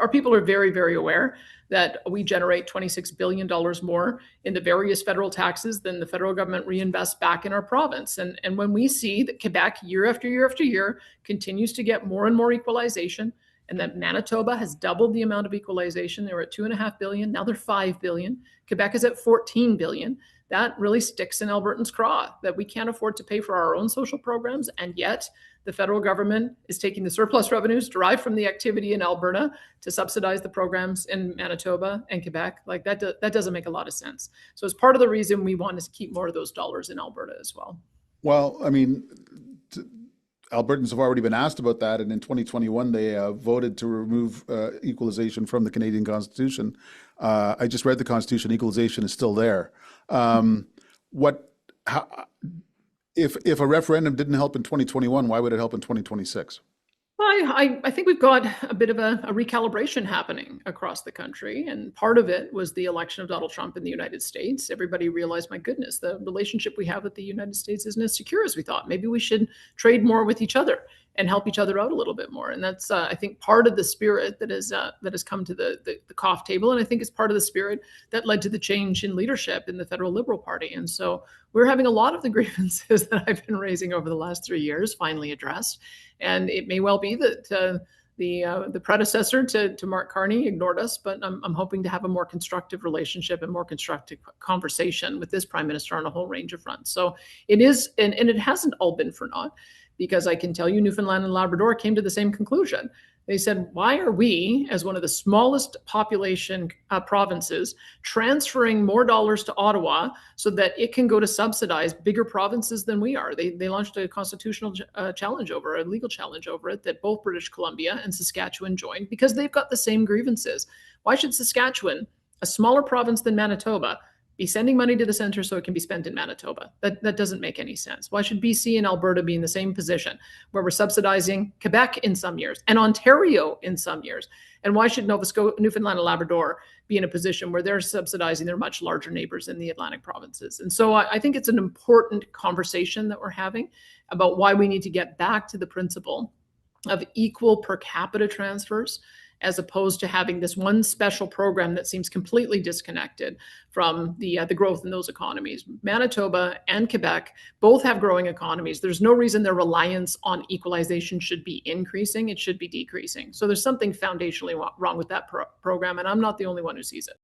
our people are very, very aware that we generate $26 billion more in the various federal taxes than the federal government reinvests back in our province. And when we see that Quebec year after year after year continues to get more and more equalization, and that Manitoba has doubled the amount of equalization. They were at $2.5 billion. Now they're $5 billion. Quebec is at $14 billion. That really sticks in Albertans' craw, that we can't afford to pay for our own social programs. And yet the federal government is taking the surplus revenues derived from the activity in Alberta to subsidize the programs in Manitoba and Quebec. Like that doesn't make a lot of sense. So it's part of the reason we want to keep more of those dollars in Alberta as well. Well, I mean, Albertans have already been asked about that, and in 2021 they voted to remove equalization from the Canadian Constitution. I just read the Constitution; equalization is still there. If a referendum didn't help in 2021, why would it help in 2026? Well, I think we've got a bit of a recalibration happening across the country. And part of it was the election of Donald Trump in the United States. Everybody realized, my goodness, the relationship we have with the United States isn't as secure as we thought. Maybe we should trade more with each other and help each other out a little bit more. And that's, I think, part of the spirit that has come to the COFF table. And I think it's part of the spirit that led to the change in leadership in the federal Liberal Party. And so we're having a lot of the grievances that I've been raising over the last 3 years finally addressed. And it may well be that the predecessor to Mark Carney ignored us, but I'm hoping to have a more constructive relationship and more constructive conversation with this prime minister on a whole range of fronts. So it is, and it hasn't all been for naught, because I can tell you Newfoundland and Labrador came to the same conclusion. They said, why are we, as one of the smallest population provinces, transferring more dollars to Ottawa so that it can go to subsidize bigger provinces than we are? They launched a constitutional challenge over it, a legal challenge over it, that both British Columbia and Saskatchewan joined because they've got the same grievances. Why should Saskatchewan, a smaller province than Manitoba, be sending money to the center so it can be spent in Manitoba? That doesn't make any sense. Why should BC and Alberta be in the same position where we're subsidizing Quebec in some years and Ontario in some years? And why should Newfoundland and Labrador be in a position where they're subsidizing their much larger neighbors in the Atlantic provinces? And so I think it's an important conversation that we're having about why we need to get back to the principle of equal per capita transfers, as opposed to having this one special program that seems completely disconnected from the growth in those economies. Manitoba and Quebec both have growing economies. There's no reason their reliance on equalization should be increasing. It should be decreasing. So there's something foundationally wrong with that program, and I'm not the only one who sees it.